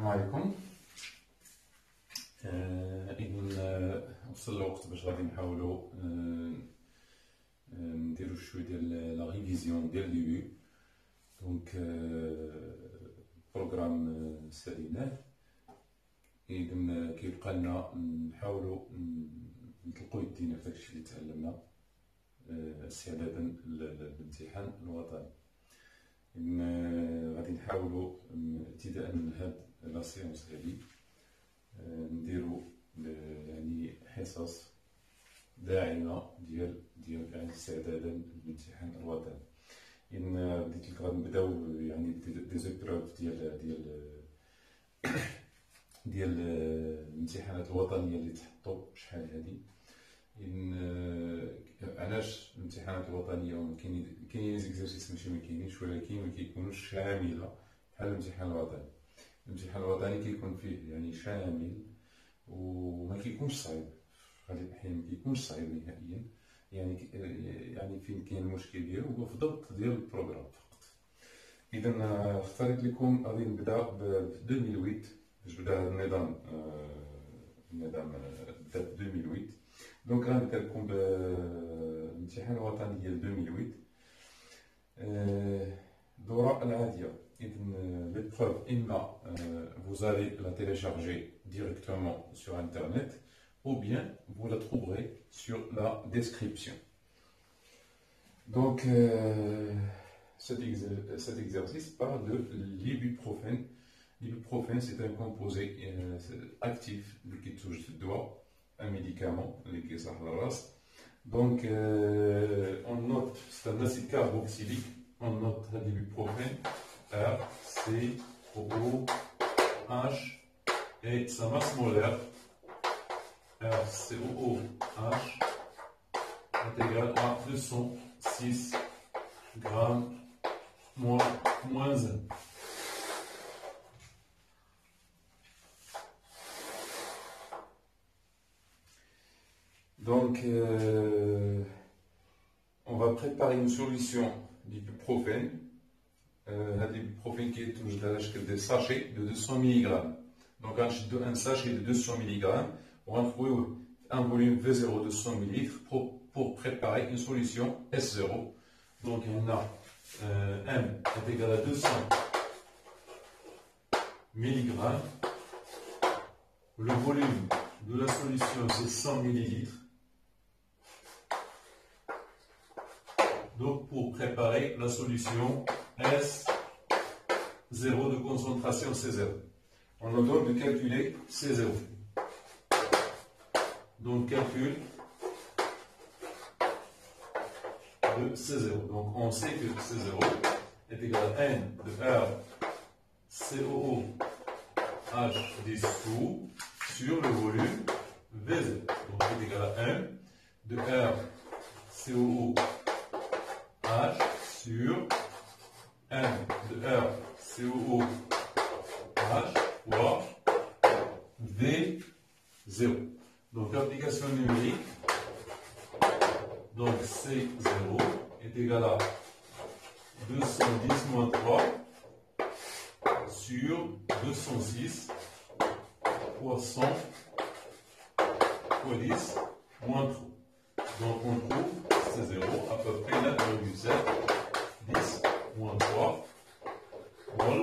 عليكم. إذن وصل الوقت باش غادي نحاولوا نديرو شويه ديال لا ريفيزيون ديال ديبي. دونك بروغرام ساليناه. إذن كيبقى لنا نحاولوا نطلقوا يدينا في داكشي اللي تعلمنا استعدادا للامتحان الوطني. غادي نحاولوا ابتداء من هاد لا سيونس هادي نديرو يعني حصص داعمه ديال يعني استعدادا للامتحان الوطني. إن بديت لك غنبداو يعني دي زيبروف ديال الامتحانات الوطنيه اللي تحطوا شحال هادي. إن علاش الامتحانات الوطنيه كاينين زيكزارسيس ماشي مكاينينش، ولكن ما كيكونوش شامله بحال الامتحان الوطني. الامتحان الوطني كيكون فيه يعني شامل وما كيكونش صعيب، في غالب الأحيان ما كيكونش صعيب نهائيا. يعني فين كاين المشكل ديالو هو في الضبط ديال البروغرام فقط. إذا اختاريت لكم غادي نبدا ب 2008 باش بدا هذا النظام بدا ب 2008. دونك غنبدا لكم بالامتحان الوطني ديال 2008. الدورة العادية. إذن l'épreuve إما vous allez la télécharger directement sur internet ou bien vous la trouverez sur la description. Donc cet exercice parle de l'ibuprofène. L'ibuprofène, c'est un composé actif qui touche le doigt, un médicament, les Sahraras. Donc on note, c'est un acide carboxylique, on note l'ibuprofène RCOOH et sa masse molaire RCOOH est égale à 206 grammes moins 1. Donc, on va préparer une solution d'ibuprofène. L'ibuprofène qui est toujours dans des sachets de 200 mg. Donc, un sachet de 200 mg, on va trouver un volume V0 de 100 ml pour préparer une solution S0. Donc, on a M est égal à 200 mg. Le volume de la solution, c'est 100 ml. Donc, pour préparer la solution S0 de concentration C0, on nous donne de calculer C0. Donc, calcul de C0. Donc, on sait que C0 est égal à N de R COOH dissous sur le volume V0. Donc, c'est égal à N de R COOH sur N de R COOH fois V0. Donc l'application numérique, donc C0 est égal à 210 moins 3 sur 206 fois 100 fois 10 moins 3. Donc on trouve C0 à peu près 9,7 10 moins 3 mol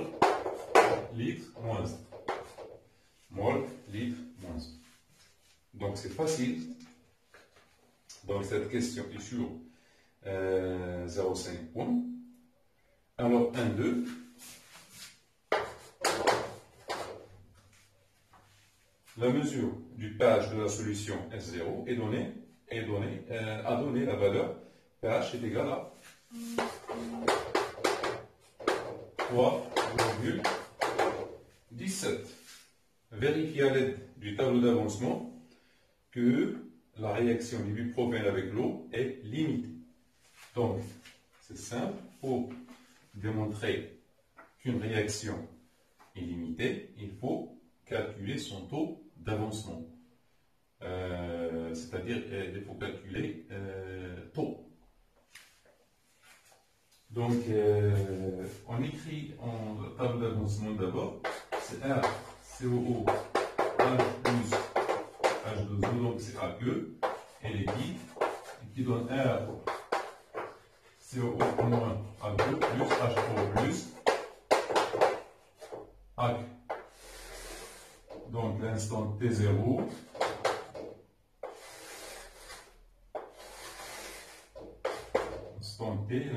litre moins 1. Mol litre moins 1. Donc c'est facile. Donc cette question est sur 0,5 points. Alors 1, 2. La mesure du pH de la solution S0 a donné la valeur pH est égal à 3,17. Vérifiez à l'aide du tableau d'avancement que la réaction d'ibuprofène avec l'eau est limitée. Donc, c'est simple, pour démontrer qu'une réaction est limitée, il faut calculer son taux d'avancement. C'est-à-dire, il faut calculer taux. Donc, on écrit en tableau d'avancement d'abord, c'est R, COO, H plus H2O, donc c'est AE, et qui donne R, COO moins AE plus H3O plus AC. Donc l'instant T0, l'instant T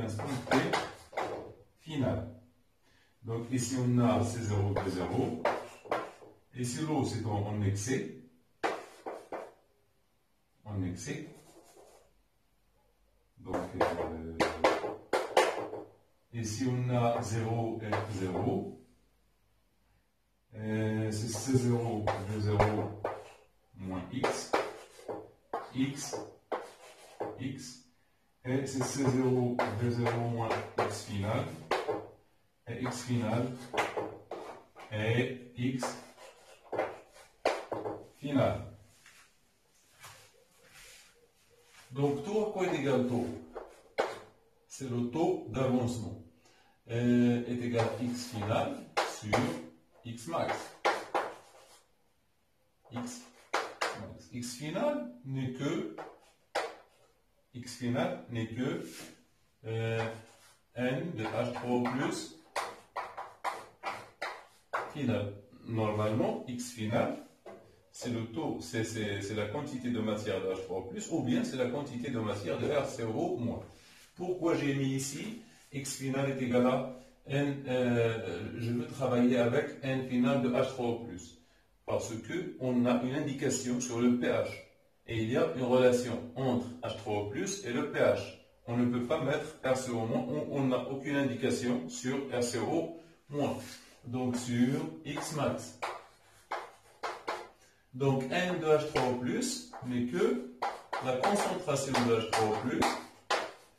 final. Donc ici on a C0, T0. Ici l'eau c'est en excès. En excès. Donc ici on a 0 et 0. C'est C0, V0 moins X. X. X. Et c'est C0, V0 moins X final. Et X final. Et X final. Donc, taux à quoi est égal taux? C'est le taux d'avancement. Est égal à X final sur X max. X max. X final n'est que N de H3O plus final. Normalement, X final, c'est le taux, c'est la quantité de matière de H3O+, ou bien c'est la quantité de matière de RCO-. Pourquoi j'ai mis ici X final est égal à N, je veux travailler avec N final de H3O+, parce qu'on a une indication sur le pH, et il y a une relation entre H3O+, et le pH. On ne peut pas mettre RCO-, on n'a aucune indication sur RCO-. Donc sur X max. Donc N de H3O+, n'est que la concentration de H3O+,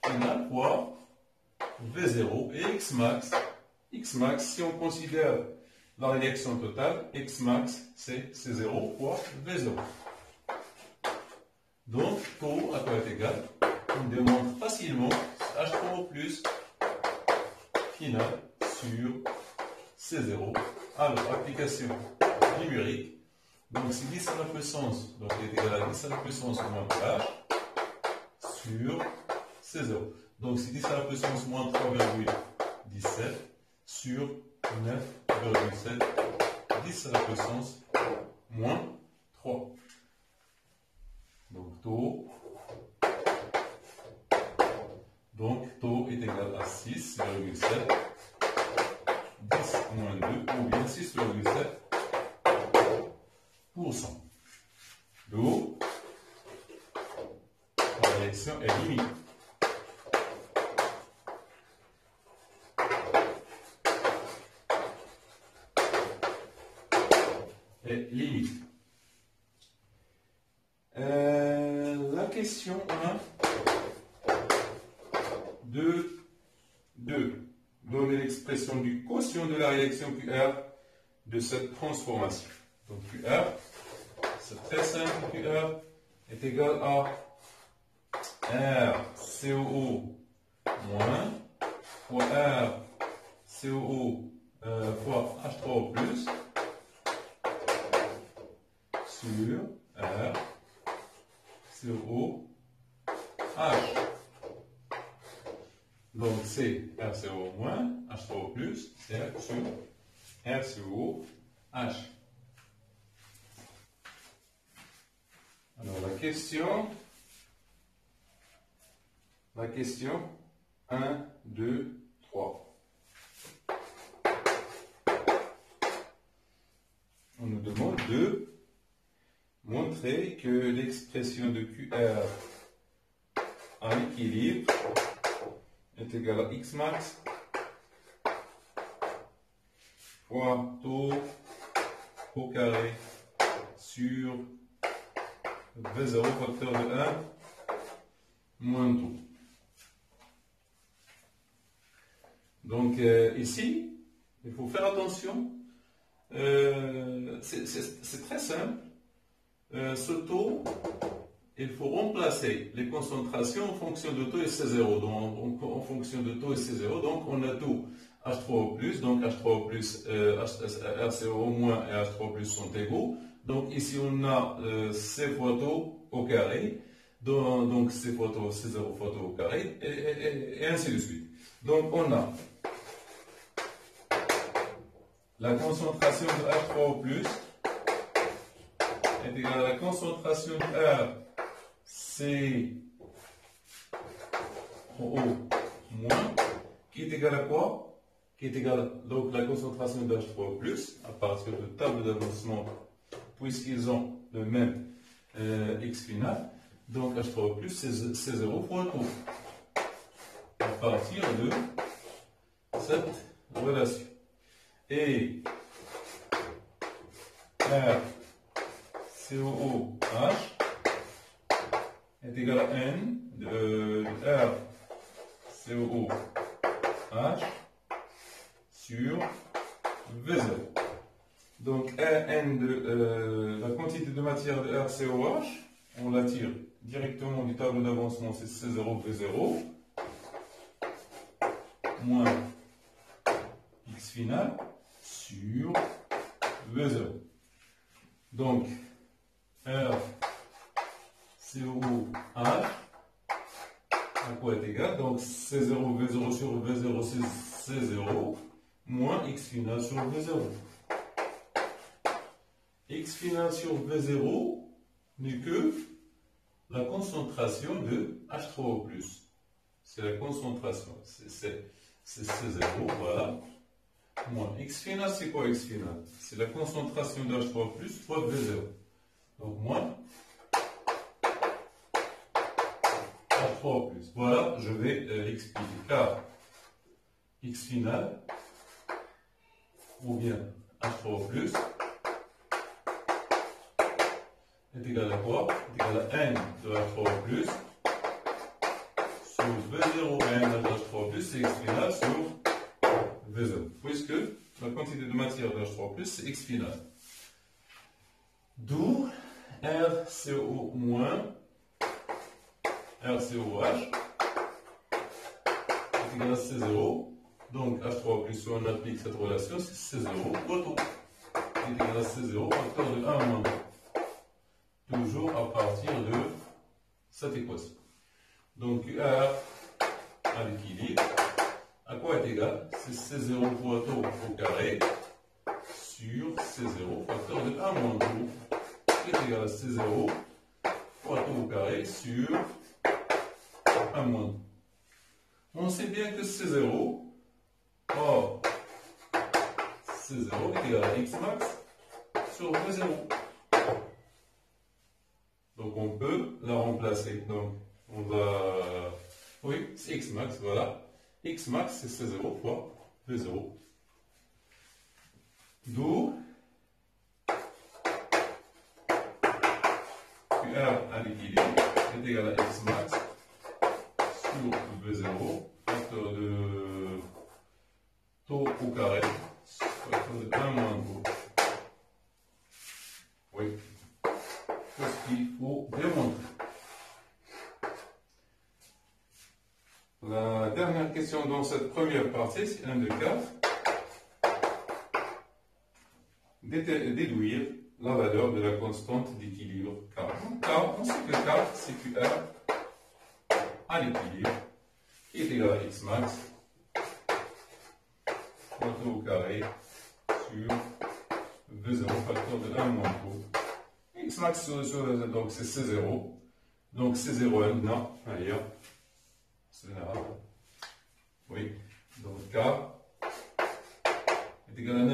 finale fois V0 et X max. X max, si on considère la réaction totale, X max c'est C0 fois V0. Donc taux à quoi est égal? On démontre facilement H3O+ final sur C0. Alors, application numérique. Donc, c'est 10 à la puissance, donc il est égal à 10 à la puissance moins H sur C0. Donc, c'est 10 à la puissance moins 3,17 sur 9,7, 10 à la puissance moins 3. Donc, taux est égal à 6,7. 10 moins 2, ou bien 6,7%. L'eau, la réaction est limite. La question 1 de 2. Donner l'expression du quotient de la réaction QR de cette transformation. Donc QR, c'est très simple, QR est égal à RCOO moins fois RCOO fois H3O plus sur RCOO H. Donc c'est RCO moins H3O plus, c'est sur RCO H. Alors la question 1, 2, 3. On nous demande de montrer que l'expression de QR à l'équilibre est égal à X max fois taux au carré sur V0 facteur de 1 moins taux. Donc ici, il faut faire attention. C'est très simple. Ce taux, il faut remplacer les concentrations en fonction de taux et C0. Donc, en fonction de taux et C0, donc on a taux H3O+, donc H3O+, RCO- moins et H3O+, sont égaux. Donc ici on a C fois tau au carré, donc C fois tau, C0 fois tau au carré, et ainsi de suite. Donc on a la concentration de H3O+, est égale à la concentration de RCO moins, qui est égale à quoi? Qui est égale donc la concentration de H3O+, à partir de table d'avancement, puisqu'ils ont le même X final. Donc H3O+, c'est 0 fois tau. À partir de cette relation. Et RCOOH est égal à N de RCOOH sur V0. Donc N de la quantité de matière de RCOH, on la tire directement du tableau d'avancement, c'est C0 V0 moins X final sur V0. Donc RCOH à quoi est égal? Donc C0 V0 sur V0 c'est C0 moins X final sur V0. X final sur V0 n'est que la concentration de H3O+. C'est la concentration. C'est C0, voilà. Moins X final, c'est quoi X final? C'est la concentration de H3O+, fois V0. Donc moins H3O+. Voilà, je vais l'expliquer. Car X final, ou bien H3O+, est égal à quoi? Est égal à N de H3O+, sur V0 N de H3O+, c'est X final sur V0. Puisque la quantité de matière de H3O+, c'est X final. D'où RCO moins RCOH est égal à C0. Donc H3O+, si on applique cette relation, c'est C0 fois tau. Est égal à C0 facteur de 1 moins 2. Toujours à partir de cette équation. Donc R à l'équilibre, à quoi est égal? C'est C0 fois tau au carré sur C0 facteur de 1 moins 2, qui est égal à C0 fois tau au carré sur 1 moins 2. On sait bien que C0, or C0 est égal à X max sur V0. Donc on peut la remplacer. Donc on va. Oui, c'est X max, voilà. X max c'est C0 fois V0. D'où QR à l'équilibre est égal à X max sur V0, facteur de tau au carré, facteur de 1 moins 2. Oui. C'est ce qu'il faut démontrer. La dernière question dans cette première partie, c'est 1 de 4. Déduire la valeur de la constante d'équilibre K. Car on sait que K, c'est QR à l'équilibre, qui est égal à X max, fois tau au carré, sur V0, facteur de 1 moins 2. X max, donc c'est C0. Donc C0 est non, ailleurs. C'est général. Oui. Donc K est égal à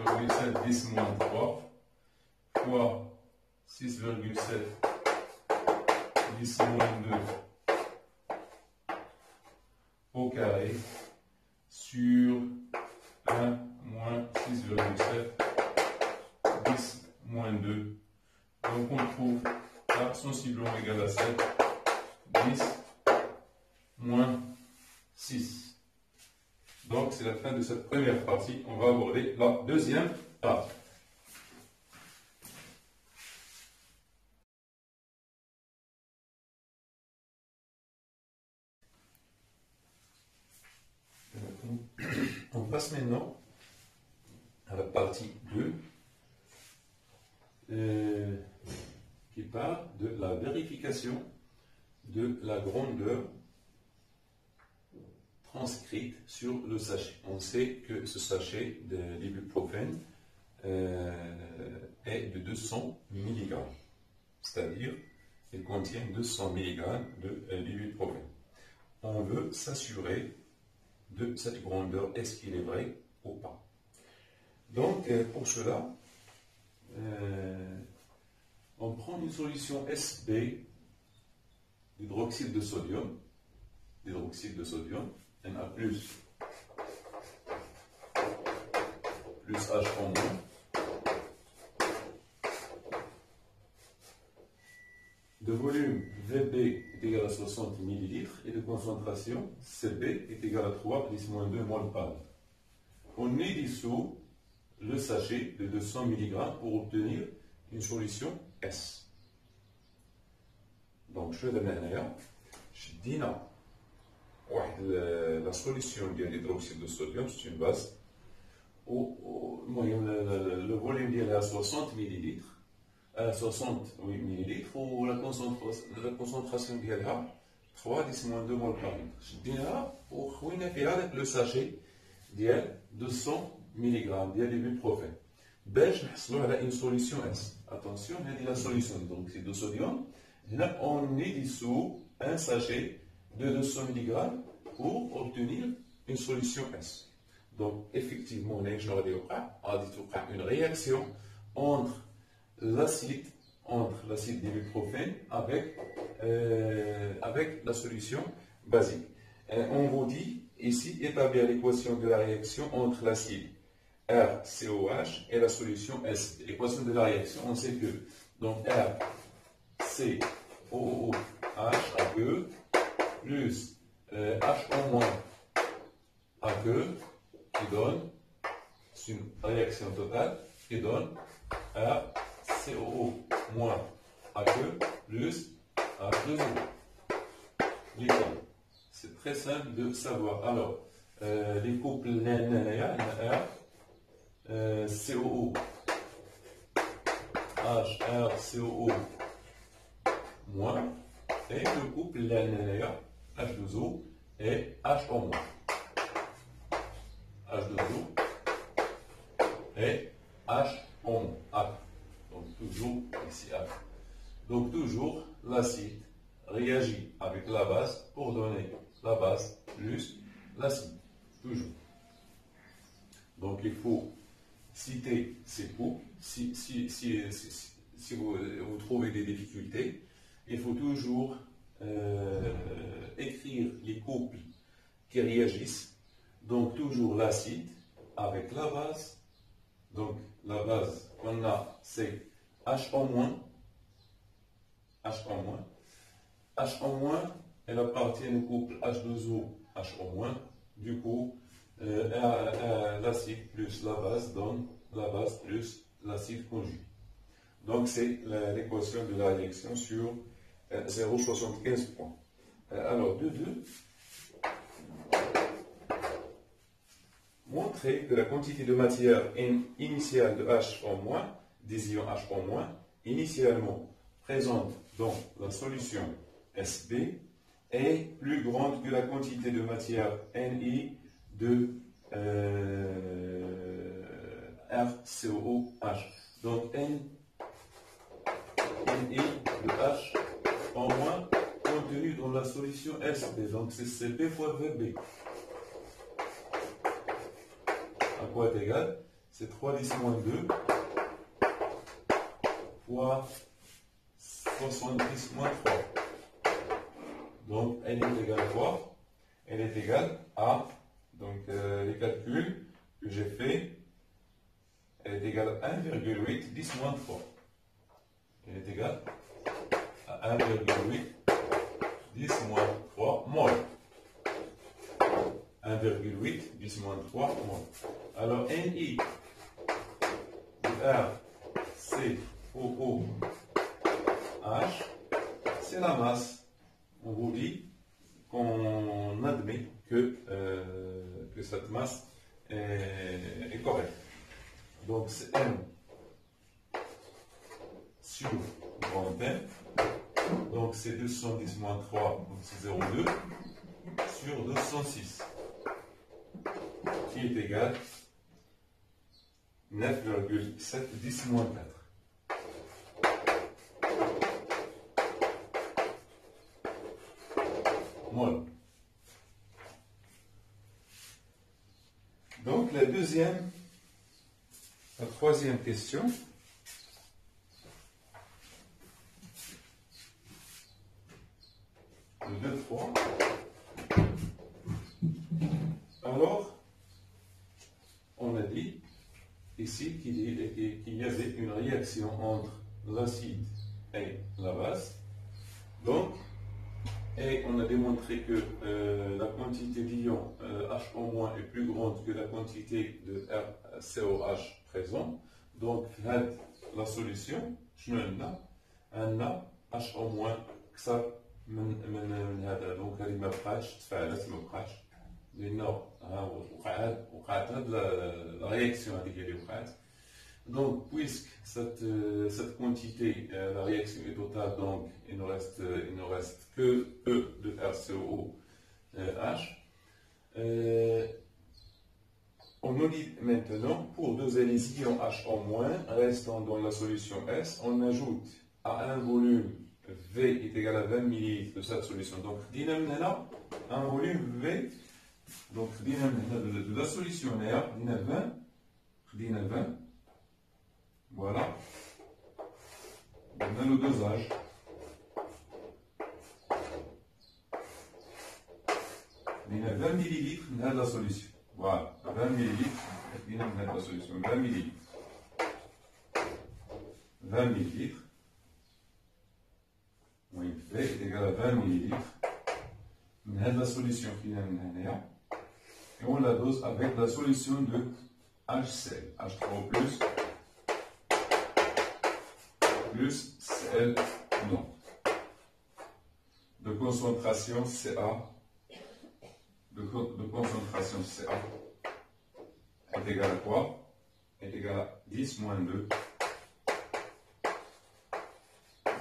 9,7 10 moins 3 fois 6,7 10 moins 2 au carré sur 1 moins 6,7 10 moins 2. Donc on trouve K sensiblement égal à 7 10 moins 6. Donc c'est la fin de cette première partie. On va aborder la deuxième partie. passe maintenant à la partie 2 qui parle de la vérification de la grandeur transcrite sur le sachet. On sait que ce sachet de l'ibuprofène est de 200 mg, c'est-à-dire il contient 200 mg de l'ibuprofène. On veut s'assurer de cette grandeur, est-ce qu'il est vrai ou pas. Donc pour cela, on prend une solution SB d'hydroxyde de sodium, Na plus H en moins, de volume VB est égal à 60 ml et de concentration CB est égal à 3 plus moins 2 mol par litre. On y dissout le sachet de 200 mg pour obtenir une solution S. Donc je vais donner la solution de l'hydroxyde de sodium, c'est une base où le volume est à 60 ml, 60 ml, ou la concentration est à 3 10 moins 2 mol par litre. Je dis pour le sachet de 200 mg de l'ibuprofène. باش نحصلوا على une solution S. Attention, هذه la solution d'hydroxyde de sodium. Là, on y dissout un sachet de 200 mg pour obtenir une solution S. Donc, effectivement, on a une réaction entre l'acide d'ibuprofène avec la solution basique. On vous dit ici établir l'équation de la réaction entre l'acide RCOH et la solution S. L'équation de la réaction, on sait que donc RCOOH AQ plus H AQ qui donne une réaction totale qui donne RCOO moins AQ plus H2O. C'est très simple de savoir. Alors, les couples COO HRCOO moins et le couple H2O et H en moins. H2O et H en moins. Donc toujours ici H. Donc toujours l'acide réagit avec la base pour donner la base plus l'acide. Toujours. Donc il faut citer ces couples. Si vous trouvez des difficultés, il faut toujours écrire les couples qui réagissent. Donc toujours l'acide avec la base. Donc la base qu'on a, c'est H en moins. H en moins. H en moins, elle appartient au couple H2O, H en moins. Du coup, l'acide plus la base donne la base plus l'acide conjugué. Donc c'est l'équation de la réaction sur 0,75 points. Alors, 2,2. Montrer que la quantité de matière initiale de H en moins, des ions H en moins, initialement présente dans la solution SB, est plus grande que la quantité de matière Ni de RCOOH. Donc Ni de H en moins contenu dans la solution SB. Donc c'est CB fois VB. À quoi est égal? C'est 3 10 moins 2 fois 70 moins 3. Donc elle est égale à quoi? Elle est égale à, donc les calculs que j'ai fait, elle est égale à 1,8 10 moins 3. Elle est égale à 1,8 10 moins 3 mol. 1,8 10 moins 3 mol. Alors Ni de RCOOH, c'est la masse. On vous dit qu'on admet que cette masse est correct. Donc c'est M sur grand M. Donc c'est 210 moins 3, donc c'est 0,2 sur 206, qui est égal 9,710 moins 4. Voilà. Donc la troisième question. Le 2-3. Alors, on a dit ici qu'il y avait une réaction entre l'acide et la base. Donc, et on a démontré que la quantité d'ion HO- est plus grande que la quantité de RCOH présent. Donc, la solution, je a HO- من هذا دونك هذه ما بقاتش تفاعلات، ما بقاتش لانه وقعت هاد لا رياكسيون هذيك اللي وقعت. Donc puisque cette quantité, la réaction est totale, donc il ne reste que E de RCOH. On nous dit maintenant, pour doser les ions H- restant dans la solution S, on ajoute à un volume V est égal à 20 ml de cette solution. Donc, un volume V, donc de la solution, 20, voilà. On a le dosage. Il y a 20 ml de la solution. Voilà, 20 ml de la solution. 20 ml. 20 ml. Oui, V est égal à 20 ml. On a la solution finalement. Et on la dose avec la solution de HCl. H3O plus Cl non. De concentration Ca. De concentration Ca est égal à quoi? Est égal à 10 moins 2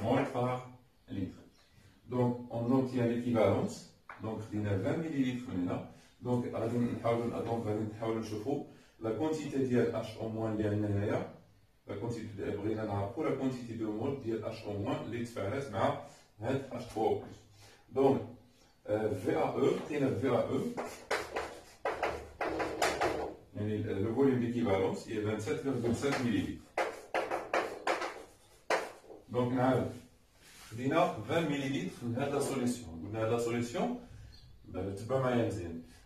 mol par litre. Donc on obtient l'équivalence. Donc il y a 20 ml là. Donc la quantité de HO- la quantité de la quantité de mol de HO- اللي تفاعلت مع هاد H3O+. Donc VAE, le volume d'équivalence est 27,7 ml. Donc on a 20 ml de la solution. La solution,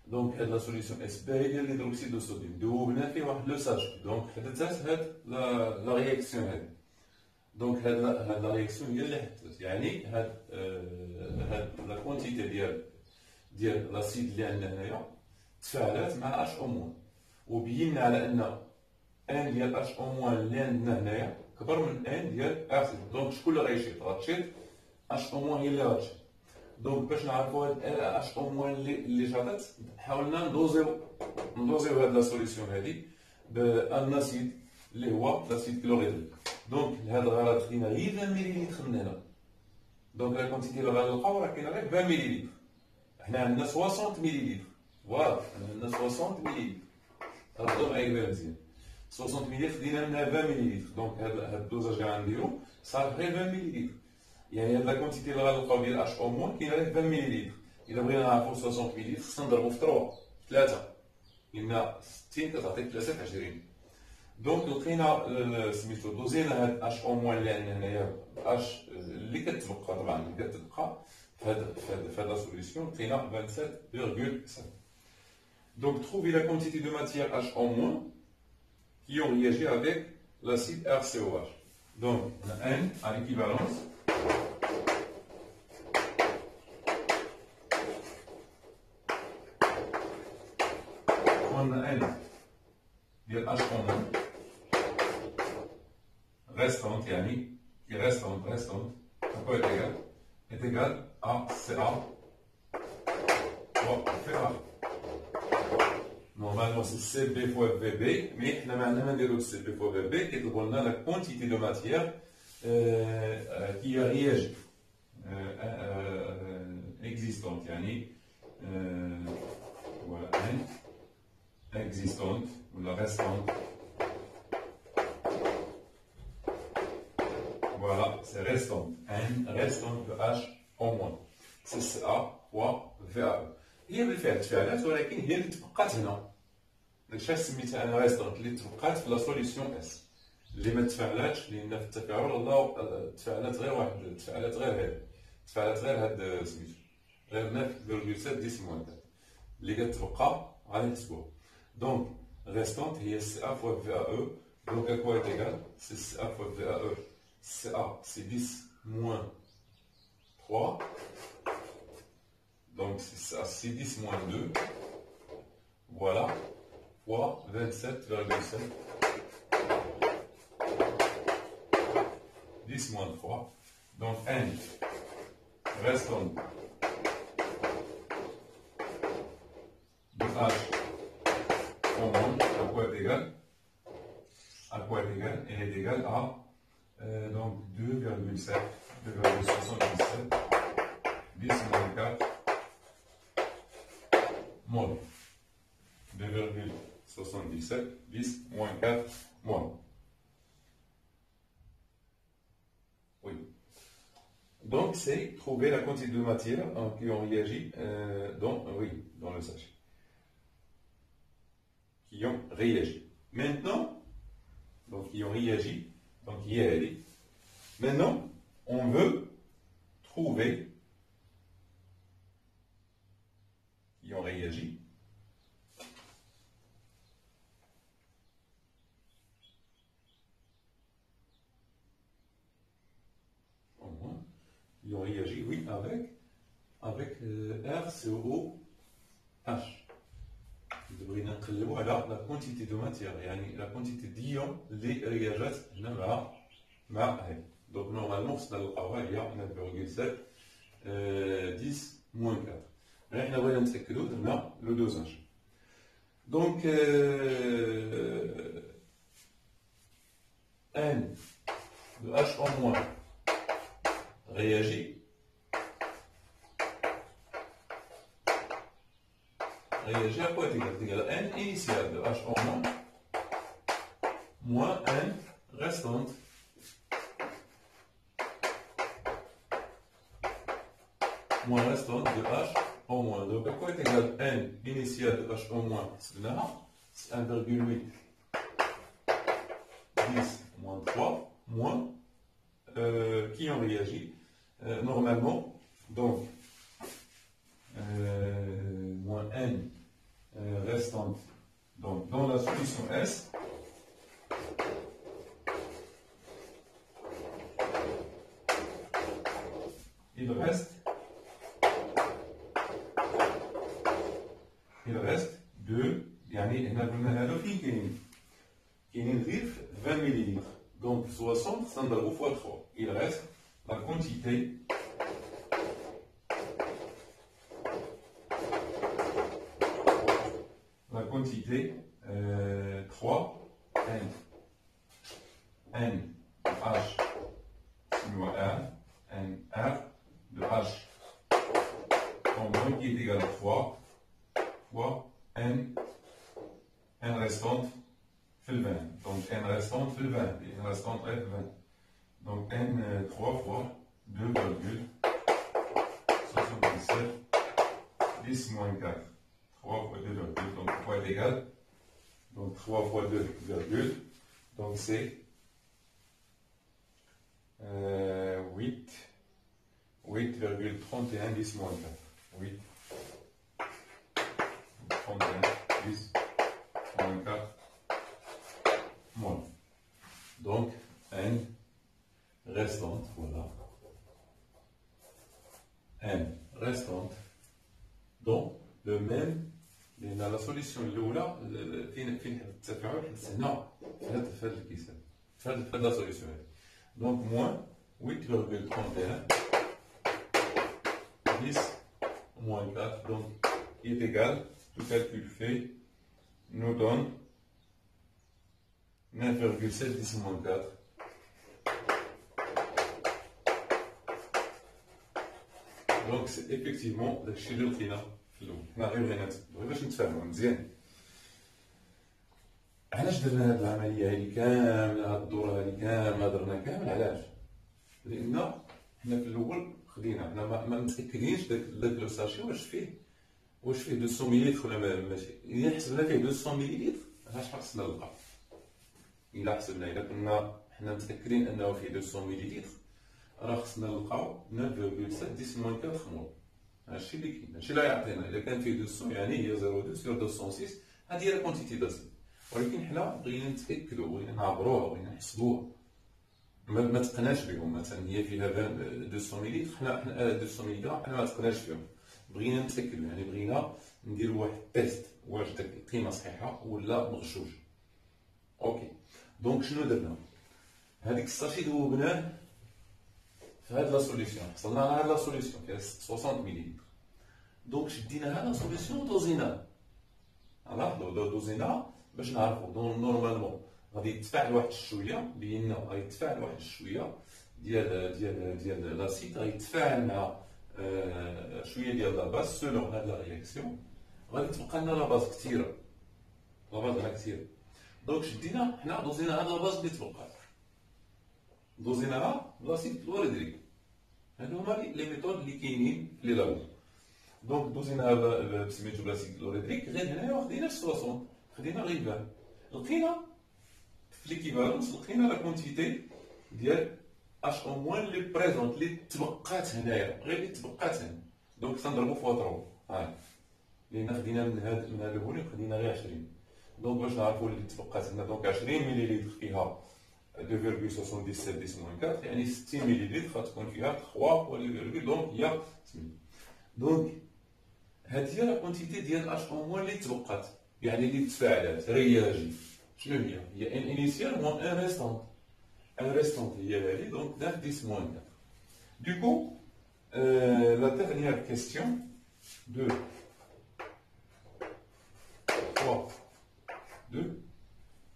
donc la solution S هي l'hydroxyde de sodium. دوبنا فيه واحد لو ساج. Donc حدثت هاد la réaction هذه. Donc هاد la réaction هي اللي حدثت. يعني هاد la quantité ديال لاسيد اللي عندنا هنايا تفاعلات مع HO-. وبينا على ان ان ديال HO- اللي عندنا هنايا كبر من ان ديال RC. دونك شكون اللي غيشيط؟ غتشيط HO- هي اللي غتشيط. دونك باش نعرفوا هاد HO- اللي شاطت حاولنا ندوزيو هاد لا سوليسيون هادي بان اسيد اللي هو لاسيد كلوريدريك. دونك لهاد الغرض خدينا غير 20 مليلتر من هنا. دونك لا كونتيتي اللي غنلقاو راه كاينه غير 20 مليلتر. حنا عندنا 60 مليلتر. فوالا عندنا 60 مليلتر. هضروا معايا دابا مزيان. 60 مليلتر خدينا منها 20 مليلتر. دونك هاد الدوزاج اللي غنديرو صافي غير 20 مليلتر. يعني هاد لا كونتيتي اللي غنلقاو ديال HO- كاينه غير 20 مليلتر. إلا بغينا نعرفو 60 مليلتر خصنا نضربو في 3 لأن 60 كتعطيك 23. دونك لقينا سميتو دوزينا هاد HO- اللي عندنا هنايا اش اللي كتبقى طبعا اللي كتبقى في هاد لا سوليسيون لقينا 27,7. Donc trouver la quantité de matière H- qui ont réagi avec l'acide RCOH. Donc on a N à l'équivalence. On a N de H- restante, qui restante, à quoi est égal à CA fois FA. Normalement, c'est CB fois VB, mais nous avons dit CB fois VB, qui est la quantité de matière qui a réagi, existante. Voilà, existante, ou la restante. Voilà, c'est restante. N restante de H en moins. C'est CA fois VAE. هي بالفعل تفاعلات ولكن هي اللي تبقات هنا. داكشي سميتها انا ريستونت اللي تبقات في لا سوليسيون اس. اللي ما تفاعلاتش لان في التفاعل الله تفاعلات غير واحد تفاعلات غير هاد سميتو غير 9.7 ديسيمال اللي كتبقى غادي نحسبوها. دونك ريستونت هي سي ا فوا في ا او. دونك ا كوا ايغال سي سي ا فوا في ا او. سي ا سي 10 moins 3. Donc c'est 10 moins 2, voilà, fois 27,7. 10 moins 3. Donc N restante de H au monde, à quoi est égal? À quoi est égal? Elle est égale à donc 2,7, 2,77, 10 moins 4. Moins 2,77, 10 moins 4, moins. Oui. Donc, c'est trouver la quantité de matière qui ont réagi dans le sachet. Qui ont réagi. Maintenant, donc qui ont réagi, donc il y a allé. Maintenant, on veut trouver qui ont réagi. Ils ont réagi, oui, avec RCOH. devrait نقلبوا على la quantité de matière, يعني la quantité d'ions اللي رياجات هنا مع هذه. Donc normalement خصنا نلقاوها هي 9,7 10 moins 4. احنا بغينا نتاكدوا درنا لو دوزاج. Donc N de H en moins réagit à quoi est égal à N initial de H en moins N restante moins restante de H en moins. Donc à quoi est égal N initial de H en moins? C'est 1,8 10 moins 3 moins qui ont réagi normalement. Donc moins N restante. Donc dans la solution S, il reste 2. يعني هنا قلنا هذا فين كاينين غير 20 مليلتر. Donc 60 سنضربو fois 3. Il reste la quantité quantité 3 N H sinon R N R de H en moins qui est égal à 3 fois N restante fait le 20. Donc N restante fait le 20. N restante fait le 20. Donc N 3 fois 2,77 10 moins 4. 3 fois 2, donc 3 est égal. Donc 3 fois 2, virgule. Donc c'est 8,31 10 moins 4. 8,31 10 moins 4 moins. Donc N restante, voilà. N restante. Donc le même. لأن لا سوليسيون الأولى فين حدث التفاعل حدث هنا في هذا الكيسان في هذا لا سوليسيون هذه. دونك موان 8,31 10 moins 4 donc il est égal, tout calcul fait, nous donne 9,7 10 moins 4. Donc c'est effectivement داكشي اللي لقينا في الاول. حنا غير بغينا باش نتفاهموا مزيان. علاش درنا هاد العمليه هادي كامله، هاد الدوره هادي كامله درنا كامل علاش؟ لان حنا في الاول خدينا حنا ما متاكدينش داك لو ساشي واش فيه 200 مليلتر ولا ماشي. الا حسبنا فيه 200 مليلتر اش خصنا نلقى؟ الا حسبنا الا كنا حنا متاكدين انه فيه 200 مليلتر راه خصنا نلقاو 9.7 10 موان 4 خمور. هادشي اللي كاين، هادشي اللي يعطينا. الا كان فيه 200 يعني هي 0.2 sur 206. هادي هي الكونتيتي دازل. ولكن حنا بغينا نتاكدوا، بغينا نعبروها، بغينا نحسبوها، ما تقناش بهم. مثلا هي فيها 200 مليلتر، حنا 200 ملغ حنا ما تقناش فيهم. بغينا نتاكدوا، يعني بغينا نديروا واحد تيست واش داك القيمه صحيحه ولا مغشوش. اوكي، دونك شنو درنا؟ هذيك الساشي ذوبناه في هاد لا سوليسيون، حصلنا على هاد لا سوليسيون فيها 60 مليلتر. دونك شدينا هاد لا سوليسيون ودوزيناها. دوزيناها باش نعرفوا نورمالمون غادي يتفاعل واحد الشويه، بينا غادي يتفاعل واحد الشويه ديال لاسيد، غادي يتفاعل مع شويه ديال لاباز. سولون هاد لا رياكسيون غادي تبقى لنا لاباز كثيره، لاباز كثيره. دونك شدينا حنا دوزينا هاد لاباز اللي تبقات، دوزيناها بلاسيد الوردريك. هادو هما لي ميثود اللي كاينين في لي لابو. دونك دوزيناها بسميتو بلاسيد الوردريك. غير هنايا ما خديناش 60، خدينا غير 20. لقينا في ليكيفالونس لقينا لا كونتيتي ديال اش او موان لي بريزونت لي تبقات هنايا، غير اللي تبقات هنا. دونك تنضربو في وطرو هاي، لان خدينا من هاد الفوليوم خدينا غير 20. دونك باش نعرفو اللي تبقات هنا، دونك 20 مليلتر فيها 2.77 10 moins 4، يعني 60 مليلتر غتكون فيها 3.2، دونك هي 8. دونك هادي هي لا كونتيتي ديال اش او موان اللي تبقات، يعني اللي تفاعلات رياجي. شنو هي ان انيسيال موان ان ريستونت. ان ريستونت هي هادي، دونك دار 10 moins 4. Du coup, la dernière question de 3.2,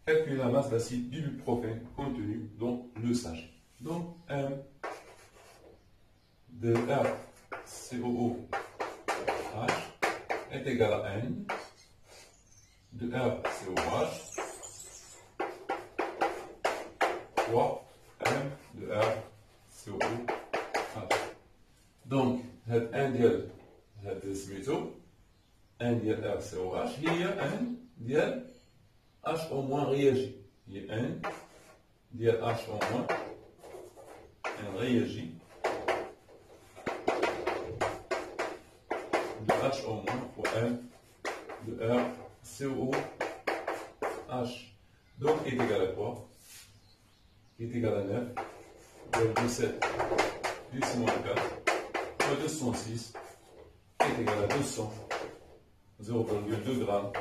calculer la masse d'acide d'ibuprofène contenu dans le sachet. Donc, de RCOOH est égal à N de RCOH fois M de RCOOH. Donc, N ديال هاد سميتو N ديال RCOH هي N ديال H au moins réagit. Il y a N ديال H au moins N réagit de H au moins fois M de RCOH. Donc, est égal à quoi? Est égal à 9,7 10 moins 4 fois 206 est égal à 200, 0,2 grammes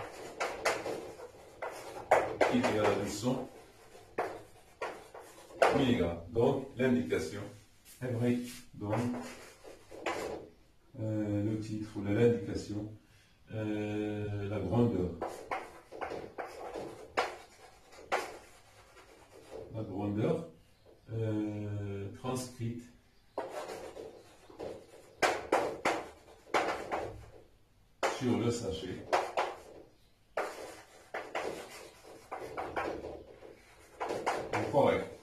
est égal à 200 mg. Donc, l'indication est vraie. Donc, le titre ou l'indication, la grandeur. La grandeur transcrite sur le sachet est correcte.